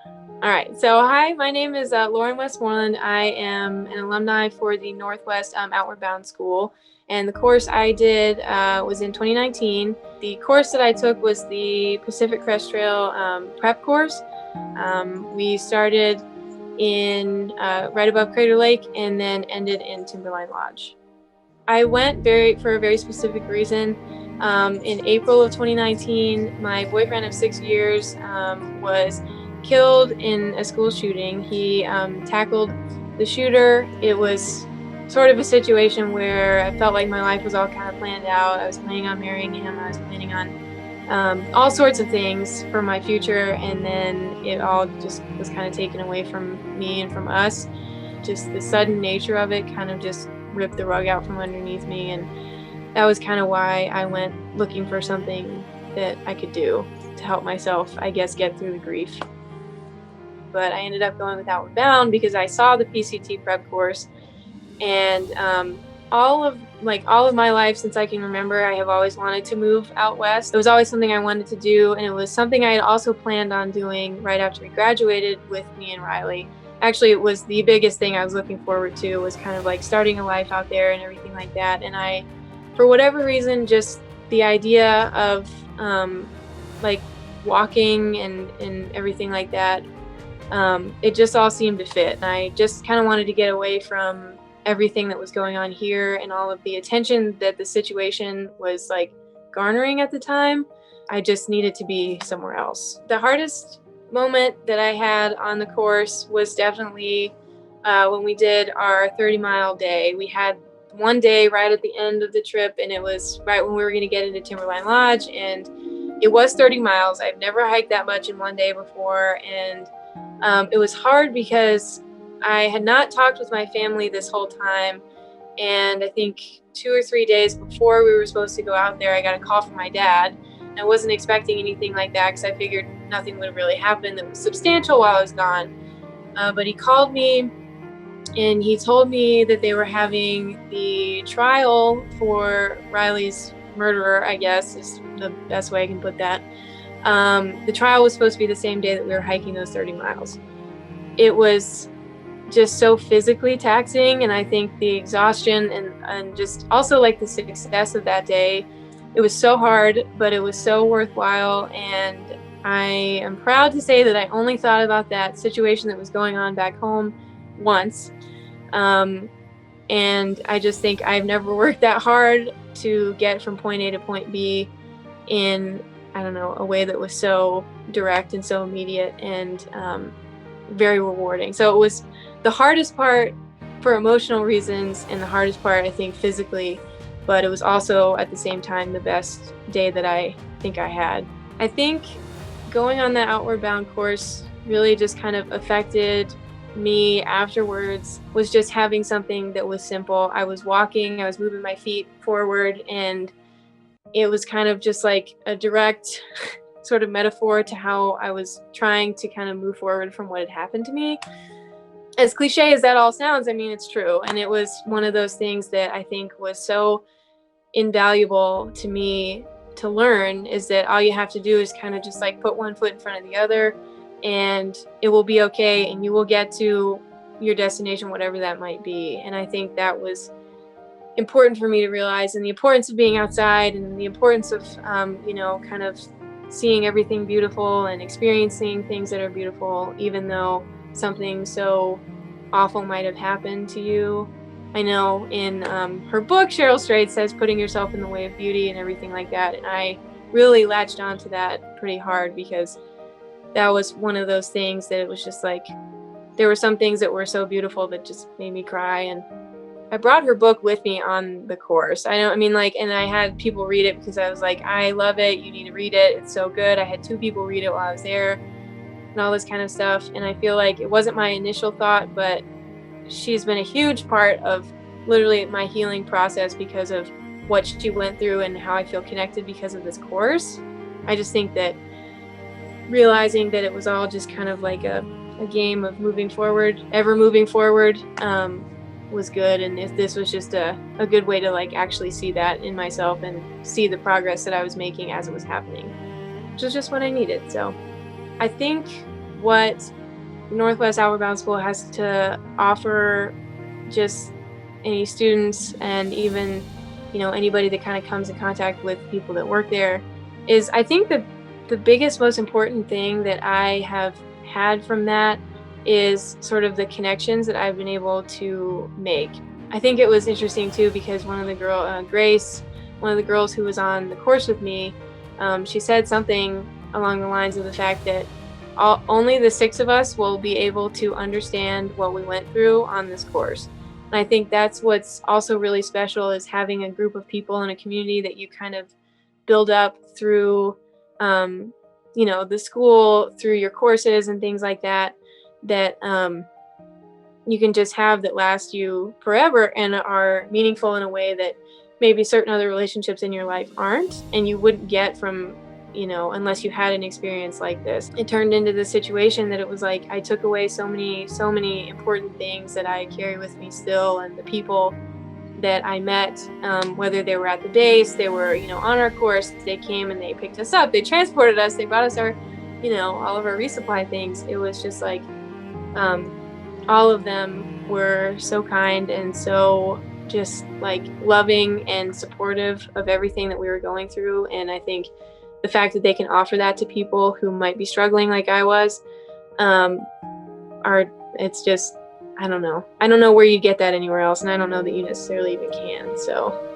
All right. So, hi, my name is Lauren Westmoreland. I am an alumni for the Northwest Outward Bound School. And the course I did was in 2019. The course that I took was the Pacific Crest Trail prep course. We started in right above Crater Lake and then ended in Timberline Lodge. I went for a very specific reason. In April of 2019, my boyfriend of 6 years was killed in a school shooting. He tackled the shooter. It was sort of a situation where I felt like my life was all kind of planned out. I was planning on marrying him. I was planning on all sorts of things for my future, and then it all just was kind of taken away from me and from us. Just the sudden nature of it kind of just ripped the rug out from underneath me, and that was kind of why I went looking for something that I could do to help myself, I guess, get through the grief. But I ended up going with Outward Bound because I saw the PCT prep course, and all of my life since I can remember, I have always wanted to move out west. It was always something I wanted to do, and it was something I had also planned on doing right after we graduated with me and Riley. Actually, it was the biggest thing I was looking forward to, was kind of like starting a life out there and everything like that. And I, for whatever reason, just the idea of like walking and everything like that, it just all seemed to fit. And I just kind of wanted to get away from everything that was going on here and all of the attention that the situation was like garnering at the time. I just needed to be somewhere else. The hardest moment that I had on the course was definitely when we did our 30-mile day. We had one day right at the end of the trip, and it was right when we were going to get into Timberline Lodge, and it was 30 miles. I've never hiked that much in one day before, and it was hard because I had not talked with my family this whole time, and I think 2 or 3 days before we were supposed to go out there, I got a call from my dad. I wasn't expecting anything like that because I figured nothing would really happen that was substantial while I was gone. But he called me and he told me that they were having the trial for Riley's murderer, I guess is the best way I can put that. The trial was supposed to be the same day that we were hiking those 30 miles. It was just so physically taxing, and I think the exhaustion and just also like the success of that day, it was so hard, but it was so worthwhile. And I am proud to say that I only thought about that situation that was going on back home once. And I just think I've never worked that hard to get from point A to point B in, I don't know, a way that was so direct and so immediate and very rewarding. So it was the hardest part for emotional reasons, and the hardest part, I think, physically, but it was also at the same time the best day that I think I had. I think going on that Outward Bound course really just kind of affected me afterwards, was just having something that was simple. I was walking, I was moving my feet forward, and it was kind of just like a direct sort of metaphor to how I was trying to kind of move forward from what had happened to me. As cliche as that all sounds, I mean, it's true. And it was one of those things that I think was so invaluable to me to learn, is that all you have to do is kind of just like put one foot in front of the other, and it will be okay, and you will get to your destination, whatever that might be. And I think that was important for me to realize, and the importance of being outside, and the importance of, kind of seeing everything beautiful and experiencing things that are beautiful, even though something so awful might have happened to you. I know in her book, Cheryl Strayed says putting yourself in the way of beauty and everything like that. And I really latched onto that pretty hard, because that was one of those things that it was just like, there were some things that were so beautiful that just made me cry. And I brought her book with me on the course. And I had people read it because I was like, I love it. You need to read it. It's so good. I had 2 people read it while I was there and all this kind of stuff. And I feel like it wasn't my initial thought, but she's been a huge part of literally my healing process because of what she went through and how I feel connected because of this course. I just think that realizing that it was all just kind of like a game of moving forward, ever moving forward, was good. And if this was just a good way to like actually see that in myself and see the progress that I was making as it was happening, which was just what I needed. So I think what Northwest Outward Bound School has to offer just any students and even, anybody that kind of comes in contact with people that work there is, I think the biggest, most important thing that I have had from that is sort of the connections that I've been able to make. I think it was interesting too, because one of the Grace, one of the girls who was on the course with me, she said something along the lines of the fact that only the 6 of us will be able to understand what we went through on this course. And I think that's what's also really special, is having a group of people in a community that you kind of build up through, the school, through your courses and things like that, that you can just have that last you forever and are meaningful in a way that maybe certain other relationships in your life aren't, and you wouldn't get from, unless you had an experience like this. It turned into the situation that it was like I took away so many important things that I carry with me still, and the people that I met, whether they were at the base, they were, on our course, they came and they picked us up, they transported us, they brought us our, all of our resupply things. It was just like, all of them were so kind and so just like loving and supportive of everything that we were going through. And I think the fact that they can offer that to people who might be struggling like I was, it's just, I don't know where you get that anywhere else. And I don't know that you necessarily even can. So